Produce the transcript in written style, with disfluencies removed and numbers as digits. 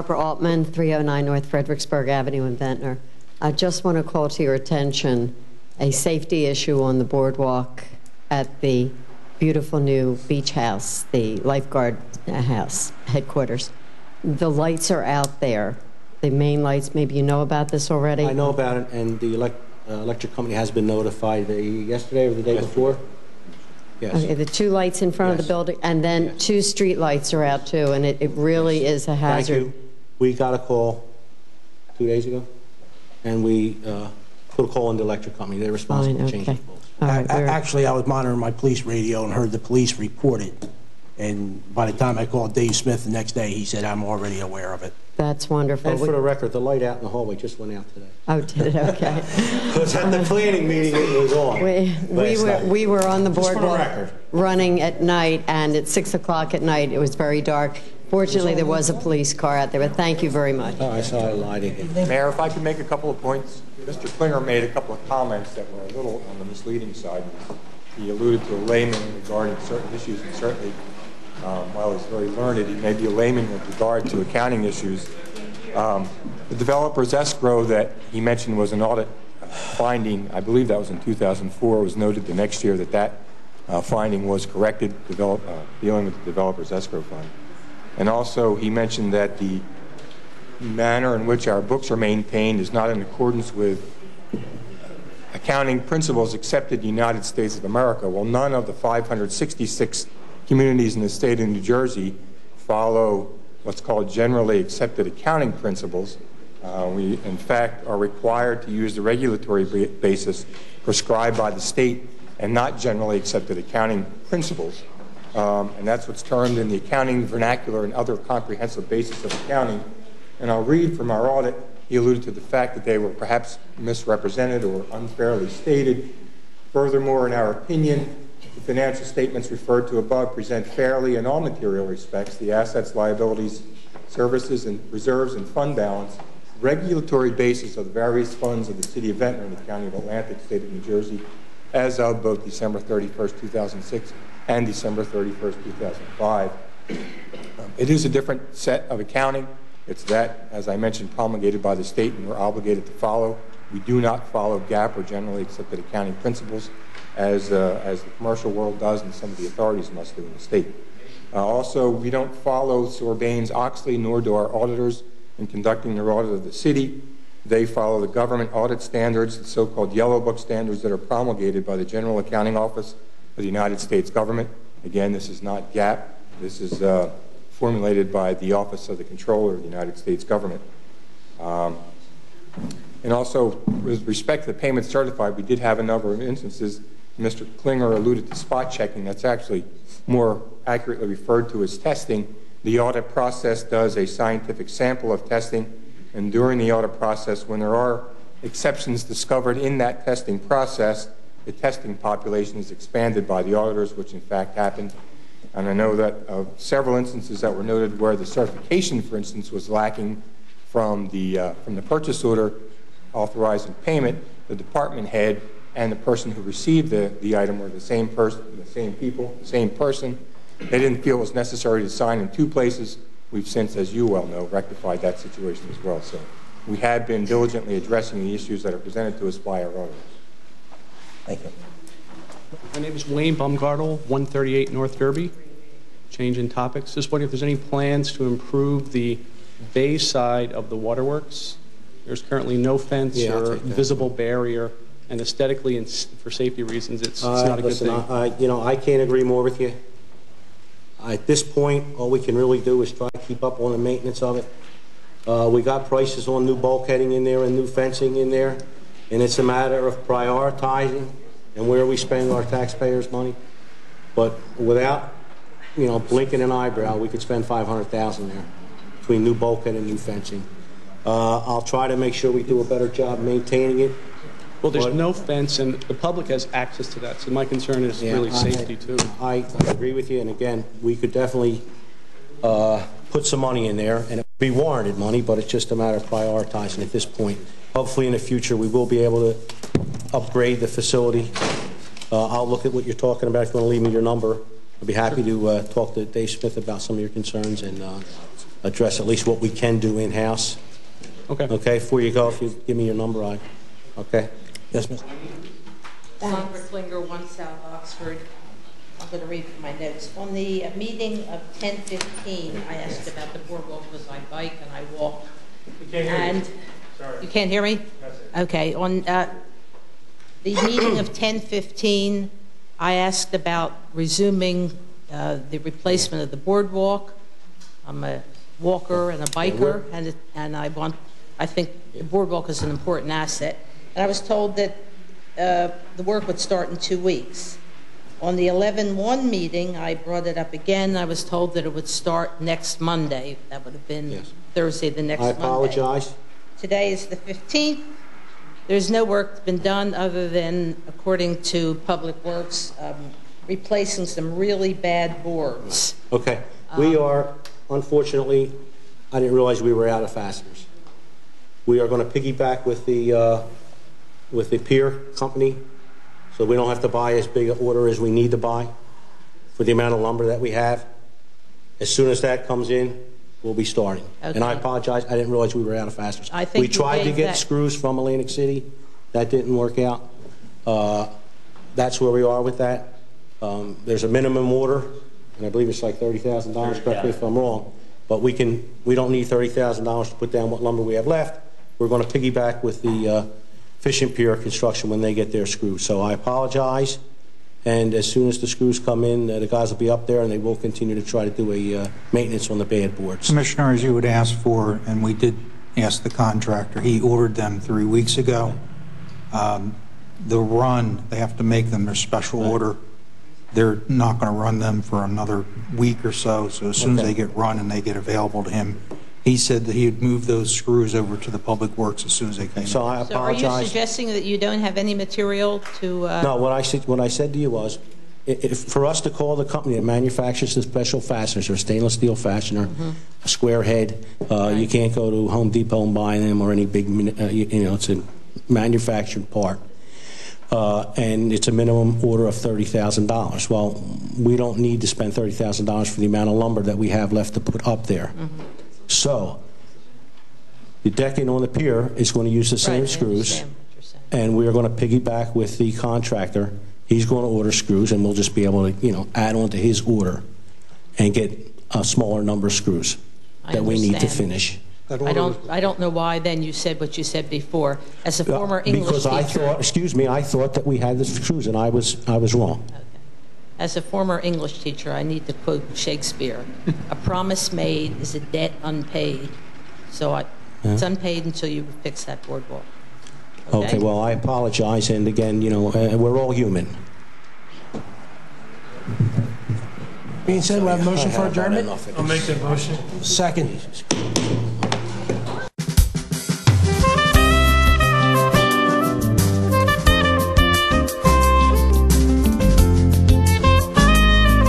Barbara Altman, 309 North Fredericksburg Avenue in Ventnor. I just want to call to your attention a safety issue on the boardwalk at the beautiful new beach house, the lifeguard house headquarters. The lights are out there, the main lights. Maybe you know about this already? I know about it, and the electric company has been notified yesterday or the day before. Yes. Okay, the two lights in front of the building, and then two street lights are out too, and it really is a hazard. Thank you. We got a call 2 days ago, and we put a call on the electric company. They're responsible for changing the poles. Right, actually, I was monitoring my police radio and heard the police report it. And by the time I called Dave Smith the next day, he said, I'm already aware of it. That's wonderful. And for the record, the light out in the hallway just went out today. Oh, did it? Okay. Because at the planning meeting, it was on. We were on the boardwalk record. running at night, and at 6 o'clock at night, it was very dark. Fortunately, there was a police car out there, but thank you very much. Oh, I saw a lighting. Mayor, if I could make a couple of points. Mr. Klinger made a couple of comments that were a little on the misleading side. He alluded to a layman regarding certain issues, and certainly, while he's very learned, he may be a layman with regard to accounting issues. The developer's escrow that he mentioned was an audit finding. I believe that was in 2004. It was noted the next year that that finding was corrected, dealing with the developer's escrow fund. And also, he mentioned that the manner in which our books are maintained is not in accordance with accounting principles accepted in the United States of America. Well, none of the 566 communities in the state of New Jersey follow what's called generally accepted accounting principles. We, in fact, are required to use the regulatory basis prescribed by the state and not generally accepted accounting principles. And that's what's termed in the accounting vernacular and other comprehensive basis of accounting. And I'll read from our audit. He alluded to the fact that they were perhaps misrepresented or unfairly stated. Furthermore, in our opinion, the financial statements referred to above present fairly in all material respects the assets, liabilities, services, and reserves and fund balance, regulatory basis of the various funds of the City of Ventnor and the County of Atlantic, State of New Jersey, as of both December 31st, 2006 and December 31st, 2005. It is a different set of accounting. It's that, as I mentioned, promulgated by the state and we're obligated to follow. We do not follow GAAP or generally accepted accounting principles as the commercial world does and some of the authorities must do in the state. Also, we don't follow Sarbanes-Oxley, nor do our auditors in conducting their audit of the city. They follow the government audit standards, the so-called Yellow Book standards that are promulgated by the General Accounting Office of the United States government. Again, this is not GAAP. This is formulated by the Office of the Comptroller of the United States government. And also, with respect to the payment certified, we did have a number of instances. Mr. Klinger alluded to spot checking. That's actually more accurately referred to as testing. The audit process does a scientific sample of testing, and during the audit process, when there are exceptions discovered in that testing process, the testing population is expanded by the auditors, which in fact happened. And I know that of several instances that were noted where the certification, for instance, was lacking from the purchase order authorizing payment, the department head and the person who received the item were the same person, the same people, the same person. They didn't feel it was necessary to sign in two places. We've since, as you well know, rectified that situation as well. So we have been diligently addressing the issues that are presented to us by our auditors. Thank you. My name is Wayne Baumgartel, 138 North Derby. Change in topics. Just wondering if there's any plans to improve the bay side of the waterworks. There's currently no fence or visible barrier, and aesthetically and for safety reasons, it's not a good thing. I can't agree more with you. At this point, all we can really do is try to keep up on the maintenance of it. We got prices on new bulkheading in there and new fencing in there, and it's a matter of prioritizing and where we spend our taxpayers' money. But without, blinking an eyebrow, we could spend $500,000 there between new bulkhead and new fencing. I'll try to make sure we do a better job maintaining it. Well, there's no fence, and the public has access to that, so my concern is really safety, too. I agree with you, and again, we could definitely put some money in there, and it would be warranted money, but it's just a matter of prioritizing at this point. Hopefully in the future we will be able to upgrade the facility. I'll look at what you're talking about. If you want to leave me your number, I'd be happy to talk to Dave Smith about some of your concerns and address at least what we can do in-house. Okay. Okay, before you go, if you give me your number, okay? Yes, Mr. Sandra Klinger, 1 South Oxford. I'm going to read from my notes. On the meeting of 10:15, I asked about the boardwalk because I bike and I walk. We can't hear and you. Sorry. You can't hear me? That's it. Okay. On the meeting of 10:15, I asked about resuming the replacement of the boardwalk. I'm a walker and a biker, and I think the boardwalk is an important asset. And I was told that the work would start in 2 weeks. On the 11/1 meeting, I brought it up again. I was told that it would start next Monday. That would have been Thursday, the next Monday. I apologize. Today is the 15th. There's no work been done other than, according to Public Works, replacing some really bad boards. Okay. We are, unfortunately, I didn't realize we were out of fasteners. We are going to piggyback with the pier company, so we don't have to buy as big an order as we need to buy for the amount of lumber that we have. As soon as that comes in, we'll be starting. Okay. And I apologize, I didn't realize we were out of fasteners. I think we tried to gave get that- screws from Atlantic City. That didn't work out. That's where we are with that. There's a minimum order, and I believe it's like $30,000, correct me if I'm wrong. But we don't need $30,000 to put down what lumber we have left. We're going to piggyback with the fishing pier construction when they get their screws. So I apologize, and as soon as the screws come in, the guys will be up there, and they will continue to try to do a maintenance on the bad boards. Commissioner, as you would ask for, and we did ask the contractor, he ordered them 3 weeks ago. The run, they have to make them their special order. They're not going to run them for another week or so, so as soon as they get run and they get available to him, he said that he would move those screws over to the Public Works as soon as they came in. So I So are you apologize. suggesting that you don't have any material to... No, what I said to you was, for us to call the company that manufactures the special fasteners, or stainless steel fastener, a square head, you can't go to Home Depot and buy them or any big, it's a manufactured part. And it's a minimum order of $30,000. Well, we don't need to spend $30,000 for the amount of lumber that we have left to put up there. So the decking on the pier is going to use the same screws, and we are going to piggyback with the contractor. He's going to order screws, and we'll just be able to, add on to his order and get a smaller number of screws that we need to finish. I don't know why then you said what you said before. As a former English Because teacher... I thought that we had the screws, and I was wrong. Okay. As a former English teacher, I need to quote Shakespeare. A promise made is a debt unpaid. So it's unpaid until you fix that boardwalk. Okay, well, I apologize, and again, we're all human. Being said, we have a motion for adjournment? I'll make Second.